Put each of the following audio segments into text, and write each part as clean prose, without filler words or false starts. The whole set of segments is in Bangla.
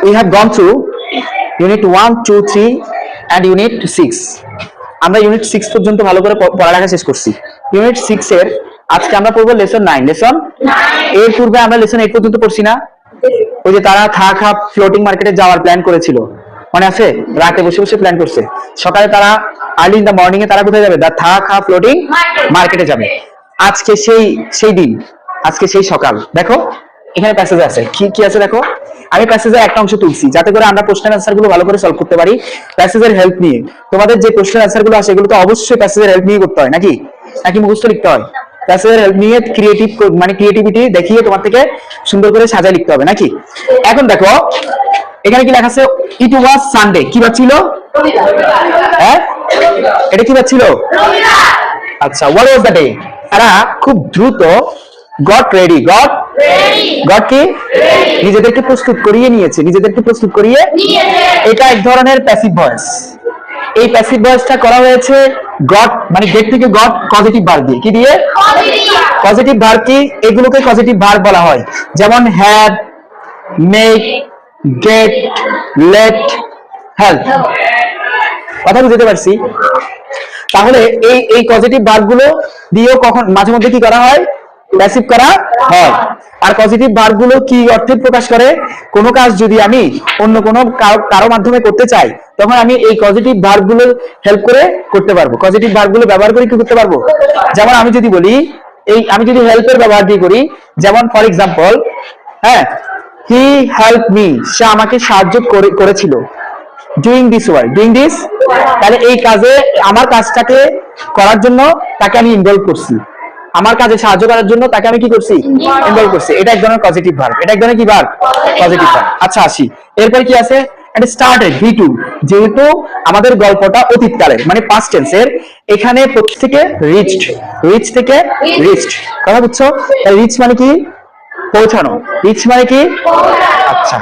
We have gone through unit 1, 2, 3 and unit 6. আমরা ইউনিট 6 পর্যন্ত ভালো করে পড়ালেখা শেষ করছি। ইউনিট 6 এর আজকে আমরা পড়বো লেসন 9। লেসন এর পূর্বে আমরা লেসন 8 পর্যন্ত পড়ছি না? ওই যে তারা থাকা ফ্লোটিং মার্কেটে যাওয়ার প্ল্যান করেছিল, মনে আছে? রাতে বসে বসে প্ল্যান করছে, সকালে তারা আর্লি ইন দা মর্নিং এ তারা কোথায় যাবে? দা থাকা ফ্লোটিং মার্কেটে যাবে। আজকে সেই দিন, আজকে সেই সকাল। দেখো এখানে প্যাসেজ আছে, কি আছে দেখো। আমি প্যাসেজের একটা অংশ তুলছি যাতে করে আমরা কোশ্চেন আনসার গুলো ভালো করে সলভ করতে পারি প্যাসেজের হেল্প নিয়ে। তোমাদের যে কোশ্চেন আনসার গুলো আসে এগুলো তো অবশ্যই প্যাসেজের হেল্প নিয়ে করতে হয়, নাকি মুখস্থ লিখতে হয়? প্যাসেজের হেল্প নিয়ে ক্রিয়েটিভিটি দেখিয়ে তোমার থেকে সুন্দর করে সাজায় লিখতে হবে, নাকি? এখন দেখো এখানে কি লেখা আছে? ইট ওয়াজ সানডে। কি বার ছিল? হ্যাঁ, এটা কি বার ছিল? আচ্ছা, হোয়াট ওয়াজ দ্য ডে? এরা খুব দ্রুত গট রেডি। গট কি? নিজেদেরকে প্রস্তুত করিয়ে নিয়েছে, এটা এক ধরনের প্যাসিভ ভয়েস। এই প্যাসিভ ভয়েসটা করা হয়েছে গট মানে গেট থেকে গট পজিটিভ ভার্ব দিয়ে। কি দিয়ে? Positive verb. কি এগুলোকে পজিটিভ ভার্ব বলা হয়? যেমন have, make, get, let, help. কথা বুঝতে পারছি? তাহলে এই পজিটিভ ভার্ব গুলো দিয়েও কখন মাঝে মধ্যে কি করা হয়? প্যাসিভ করা হয়। আর পজিটিভ ভার্ব গুলো কি অর্থে প্রকাশ করে? কোনো কাজ যদি আমি অন্য কোনো কারো মাধ্যমে করতে চাই তখন আমি এই পজিটিভ ভার্ব গুলো হেল্প করে করতে পারবো, পজিটিভ ভার্ব গুলো ব্যবহার করে কি করতে পারবো। যেমন আমি যদি বলি, আমি যদি হেল্পের ব্যবহার দিয়ে করি, যেমন ফর এক্সাম্পল, হ্যাঁ, হি হেল্প মি, সে আমাকে সাহায্য করেছিল। ডুইং দিস ওয়ার্ক, তাহলে এই কাজে আমার কাজটাকে করার জন্য তাকে আমি ইনভলভ করছি, আমার কাজে সাহায্য করার জন্য তাকে আমি কি করছি? ইনভলভ করছি। এটা এক ধরনের পজিটিভ ভার্ব। এটা এক ধরনের কি ভার্ব? Positive verb. আচ্ছা আসি, এরপর কি আছে? এটা স্টার্টেড V2। যেহেতু আমাদের গল্পটা অতীতকালের মানে পাস্ট টেন্সের, এখানে থেকে রিচ থেকে রিচড। কথা বুঝছো? রিচ মানে কি? পৌঁছানো। রিচ মানে কি? আচ্ছা,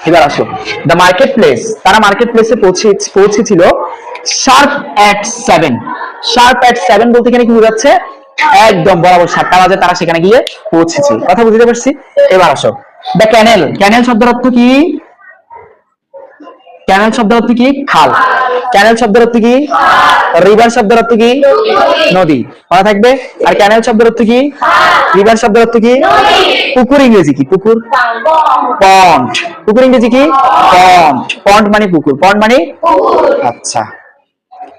এবার আসো, দ্য মার্কেট প্লেস। তারা মার্কেট প্লেসে পৌঁছেছিল শার্প এট 7। শার্প এট 7 বলতে এখানে কি বোঝাচ্ছে? একদম বরাবর 7টা বাজে তারা সেখানে গিয়ে পৌঁছেছে। কথা বুঝতে পারছি? এবার আসো, দ্য ক্যানেল। ক্যানেল শব্দের অর্থ কি? ক্যানেল শব্দের অর্থ কি? খাল। ক্যানেল শব্দের অর্থ কি? রিভার শব্দের অর্থ কি? নদী। মনে থাকবে। আর ক্যানেল শব্দের অর্থ কি? রিভার শব্দের অর্থ কি? পুকুর ইংরেজি কি? পুকুর, পন্ড। পুকুর ইংরেজি কি? পন্ড। পন্ড মানে পুকুর, পন্ড মানে। আচ্ছা,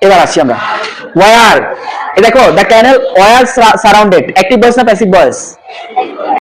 এবার আসি আমরা ওয়ার। দেখো, the canal were surrounded. Active voice না প্যাসিভ ভয়েস?